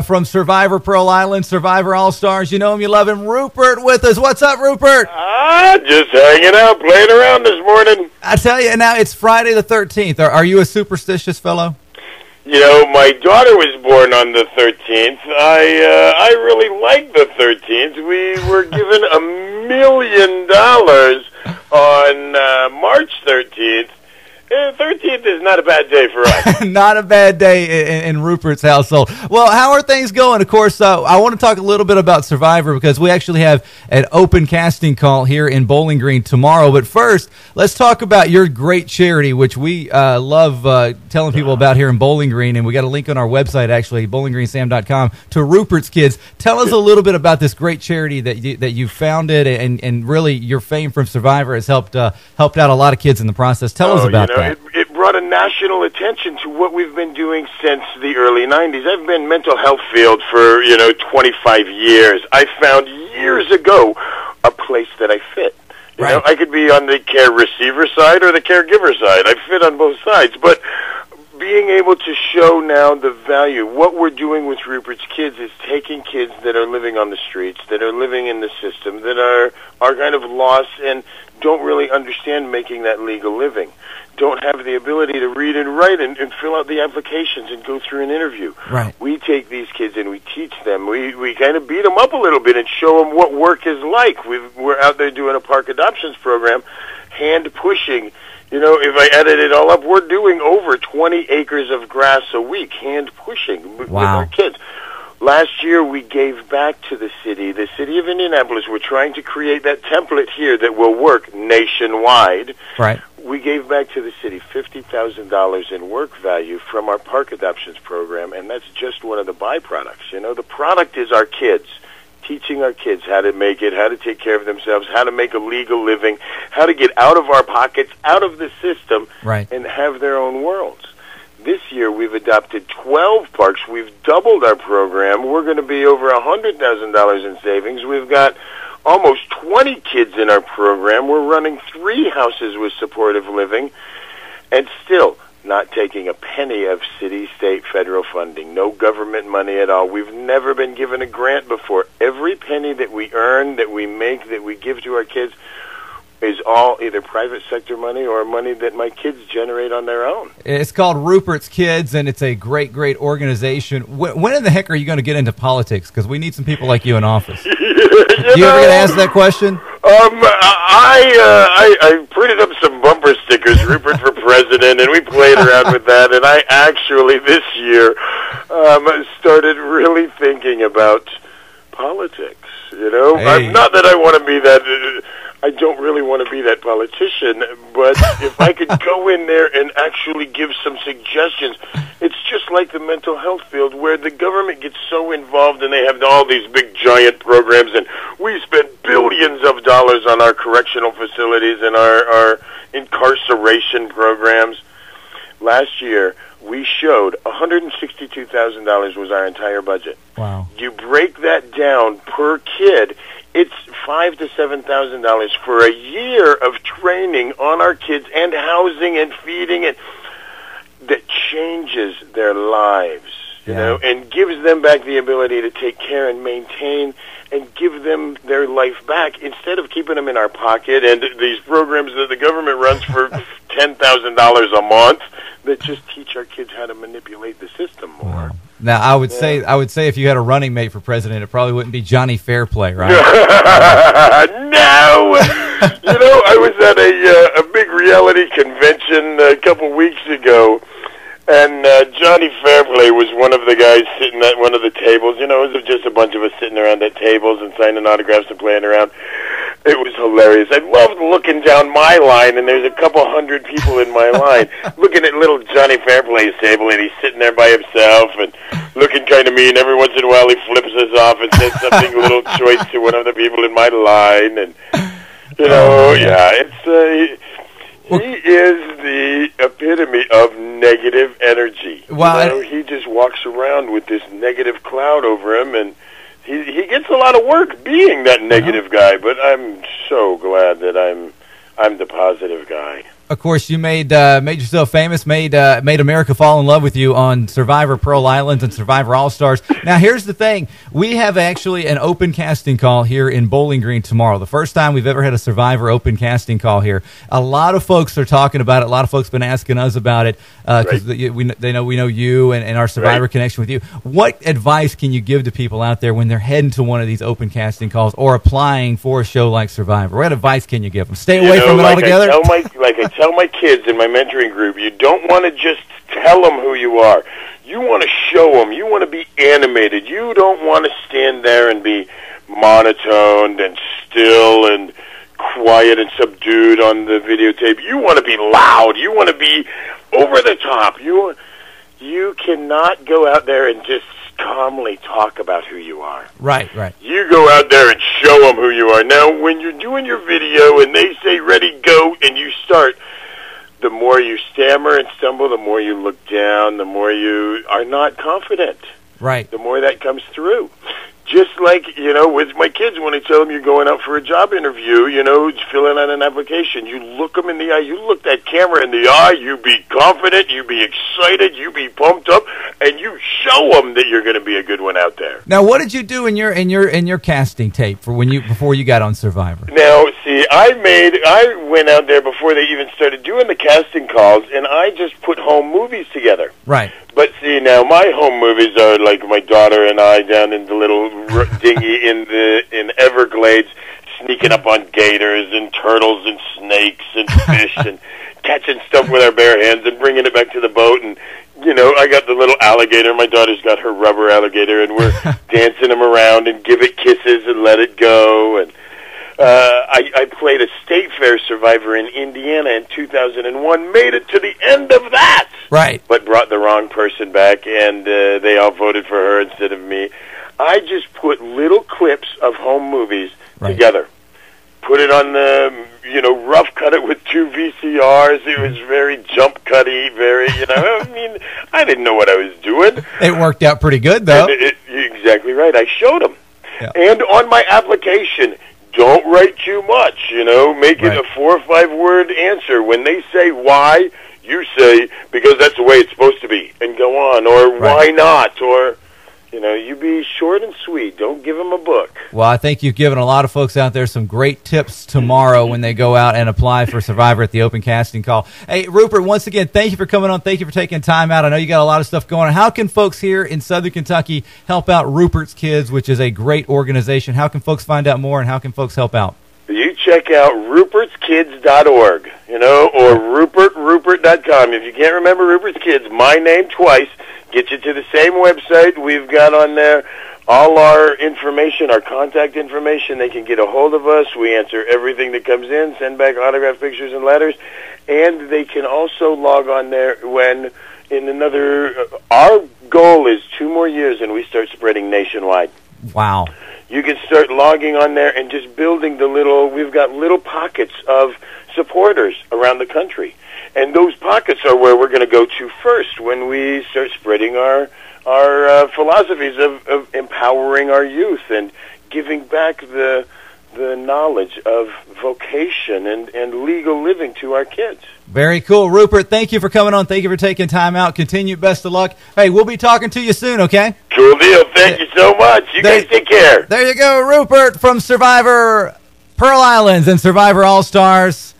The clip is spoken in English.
From Survivor Pearl Island, Survivor All-Stars, you know him, you love him, Rupert with us. What's up, Rupert? Just hanging out, playing around this morning. I tell you, now it's Friday the 13th. Are you a superstitious fellow? You know, my daughter was born on the 13th. I really like the 13th. We were given $1 million on March 13th. 13th is not a bad day for us. Not a bad day in Rupert's household. Well, how are things going? Of course, I want to talk a little bit about Survivor because we actually have an open casting call here in Bowling Green tomorrow. But first, let's talk about your great charity, which we love telling people about here in Bowling Green. And we got a link on our website, actually, bowlinggreensam.com, to Rupert's Kids. Tell us a little bit about this great charity that you founded, and really your fame from Survivor has helped out a lot of kids in the process. Tell us about that. It brought a national attention to what we've been doing since the early 90s. I've been mental health field for, 25 years. I found years ago a place that I fit. You know, I could be on the care receiver side or the caregiver side. I fit on both sides. But being able to show now the value, what we're doing with Rupert's Kids is taking kids that are living on the streets, that are living in the system, that are kind of lost and don't really understand making that legal living, don't have the ability to read and write and fill out the applications and go through an interview. Right. We take these kids and we teach them. We kind of beat them up a little bit and show them what work is like. We're out there doing a park adoptions program, hand pushing. You know, if I added it all up, we're doing over 20 acres of grass a week, hand pushing with our kids. Last year, we gave back to the city of Indianapolis. We're trying to create that template here that will work nationwide. Right. We gave back to the city $50,000 in work value from our park adoptions program, and that's just one of the byproducts. You know, the product is our kids, teaching our kids how to make it, how to take care of themselves, how to make a legal living, how to get out of our pockets, out of the system, and have their own worlds. This year, we've adopted 12 parks. We've doubled our program. We're going to be over $100,000 in savings. We've got almost 20 kids in our program. We're running 3 houses with supportive living, and still not taking a penny of city, state, federal funding. No government money at all. We've never been given a grant before. Every penny that we earn, that we make, that we give to our kids is all either private sector money or money that my kids generate on their own. It's called Rupert's Kids, and it's a great, great organization. When in the heck are you going to get into politics? Because we need some people like you in office. You ever get asked that question? I printed up some bumper stickers, Rupert for president, and we played around with that. And I actually, this year, started really thinking about politics. You know, not that I want to be that... I don't really want to be that politician, but if I could go in there and actually give some suggestions, it's just like the mental health field where the government gets so involved and they have all these big giant programs, and we spend billions of dollars on our correctional facilities and our incarceration programs. Last year, we showed $162,000 was our entire budget. Wow. You break that down per kid, it's $5,000 to $7,000 for a year of training on our kids and housing and feeding it that changes their lives, you know, and gives them back the ability to take care and maintain and give them their life back instead of keeping them in our pocket and these programs that the government runs for $10,000 a month that just teach our kids how to manipulate the system more. Wow. Now, I would say if you had a running mate for president, it probably wouldn't be Johnny Fairplay, right? No! You know, I was at a big reality convention a couple weeks ago, and Johnny Fairplay was one of the guys sitting at one of the tables. You know, it was just a bunch of us sitting around at tables and signing autographs and playing around. It was hilarious. I loved looking down my line, and there's a couple hundred people in my line, looking at little Johnny Fairplay's table, and he's sitting there by himself and looking kind of mean. Every once in a while, he flips us off and says something a little choice to one of the people in my line, and you know, he is the epitome of negative energy. Well, you know, he just walks around with this negative cloud over him, and he gets a lot of work being that negative guy. But I'm so glad that I'm the positive guy. Of course, you made yourself famous, made America fall in love with you on Survivor Pearl Islands and Survivor All Stars. Now, here's the thing: we have actually an open casting call here in Bowling Green tomorrow. The first time we've ever had a Survivor open casting call here. A lot of folks are talking about it. A lot of folks have been asking us about it because they know we know you and our Survivor connection with you. What advice can you give to people out there when they're heading to one of these open casting calls or applying for a show like Survivor? What advice can you give them? Stay away from it altogether. I tell my kids in my mentoring group, you don't want to just tell them who you are. You want to show them. You want to be animated. You don't want to stand there and be monotoned and still and quiet and subdued on the videotape. You want to be loud. You want to be over the top. You cannot go out there and just calmly talk about who you are. Right. You go out there and show them who you are. Now, when you're doing your video and they say, ready, go, and you start, the more you stammer and stumble, the more you look down, the more you are not confident. Right. The more that comes through. Just like, with my kids, when I tell them you're going out for a job interview, filling out an application, you look them in the eye, you look that camera in the eye, you be confident, you be excited, you be pumped up, and you show them that you're going to be a good one out there. Now, what did you do in your casting tape before you got on Survivor? Now, see, I went out there before they even started doing the casting calls, and I just put home movies together. Right. But see, now my home movies are like my daughter and I down in the little dinghy in Everglades, sneaking up on gators and turtles and snakes and fish and catching stuff with our bare hands and bringing it back to the boat. And I got the little alligator. My daughter's got her rubber alligator, and we're dancing him around and give it kisses and let it go. And I played a state fair survivor in Indiana in 2001, made it to the end of that. Right. But brought the wrong person back, and they all voted for her instead of me. I just put little clips of home movies together. Put it on the, rough cut it with 2 VCRs. It was very jump cutty, very, I didn't know what I was doing. It worked out pretty good, though. Exactly right. I showed them. Yeah. And on my application, don't write too much, make it a 4 or 5 word answer. When they say why, you say, because that's the way it's supposed to be, and go on, or why not, or, you be short and sweet. Don't give them a book. Well, I think you've given a lot of folks out there some great tips tomorrow when they go out and apply for Survivor at the open casting call. Hey, Rupert, once again, thank you for coming on. Thank you for taking time out. I know you got a lot of stuff going on. How can folks here in Southern Kentucky help out Rupert's Kids, which is a great organization? How can folks find out more, and how can folks help out? You check out rupertskids.org, or rupert.com. If you can't remember Rupert's Kids, my name twice, get you to the same website. We've got on there all our information, our contact information. They can get a hold of us. We answer everything that comes in, send back autograph pictures and letters. And they can also log on there when our goal is 2 more years and we start spreading nationwide. Wow. You can start logging on there and just building we've got little pockets of supporters around the country. And those pockets are where we're going to go to first when we start spreading our philosophies of empowering our youth and giving back the knowledge of vocation and legal living to our kids. Very cool. Rupert, thank you for coming on. Thank you for taking time out. Continue. Best of luck. Hey, we'll be talking to you soon, okay? Cool deal. Thank you so much. You guys take care. There you go, Rupert from Survivor Pearl Islands and Survivor All Stars.